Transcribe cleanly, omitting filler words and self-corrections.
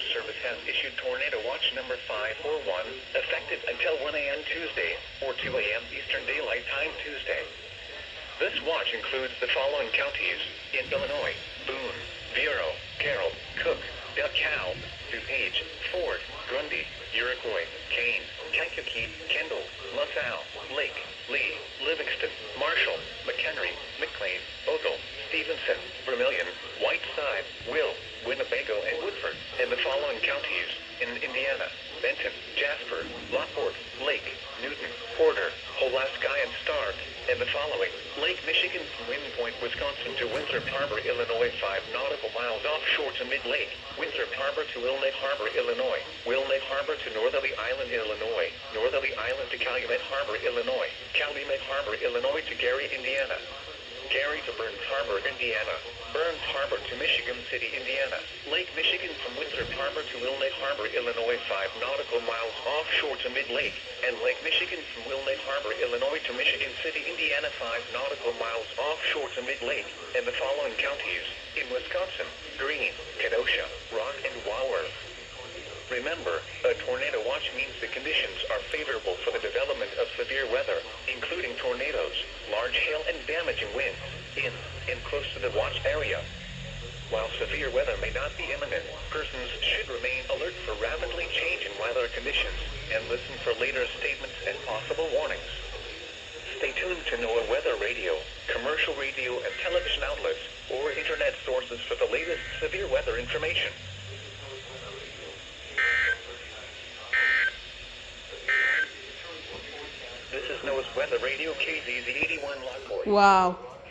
Weather Service has issued Tornado Watch number 541, effective until 1 a.m. Tuesday, or 2 a.m. Eastern Daylight Time Tuesday. This watch includes the following counties in Illinois: Boone, Bureau, Carroll, Cook, DeKalb, DuPage, Ford, Grundy, Iroquois, Kane, Kankakee, Kendall, LaSalle, Lake, Lee, Livingston, Marshall, McHenry, McLean, Ogle, Stevenson, Vermilion, Whiteside, Will, Winnebago, and Woodford, and the following counties in Indiana: Benton, Jasper, Lockport, Lake, Newton, Porter, Pulaski, and Stark, and the following: Lake Michigan from Wind Point, Wisconsin to Winthrop Harbor, Illinois, 5 nautical miles offshore to Mid-Lake, Winthrop Harbor to Wilmette Harbor, Illinois, Wilmette Harbor to Northerly Island, Illinois, Northerly Island to Calumet Harbor, Illinois, Calumet Harbor, Illinois to Gary, Indiana, Gary to Burns Harbor, Indiana, Burns Harbor to Michigan City, Indiana, Lake Michigan from Winthrop Harbor to Wilmette Harbor, Illinois, 5 nautical miles offshore to Mid-Lake, and Lake Michigan from Wilmette Harbor, Illinois to Michigan City, Indiana, 5 nautical miles offshore to Mid-Lake, and the following counties in Wisconsin: Greene, Kenosha, Rock, and Waworth. Remember, a tornado watch means the conditions are favorable for the development of severe weather, including tornadoes, large hail, and damaging winds, in and close to the watch area. While severe weather may not be imminent, persons should remain alert for rapidly changing weather conditions, and listen for later statements and possible warnings. Stay tuned to NOAA weather radio, commercial radio and television outlets, or internet sources for the latest severe weather information. This is NOAA's Weather Radio, KZZ 81 Lockport. Wow.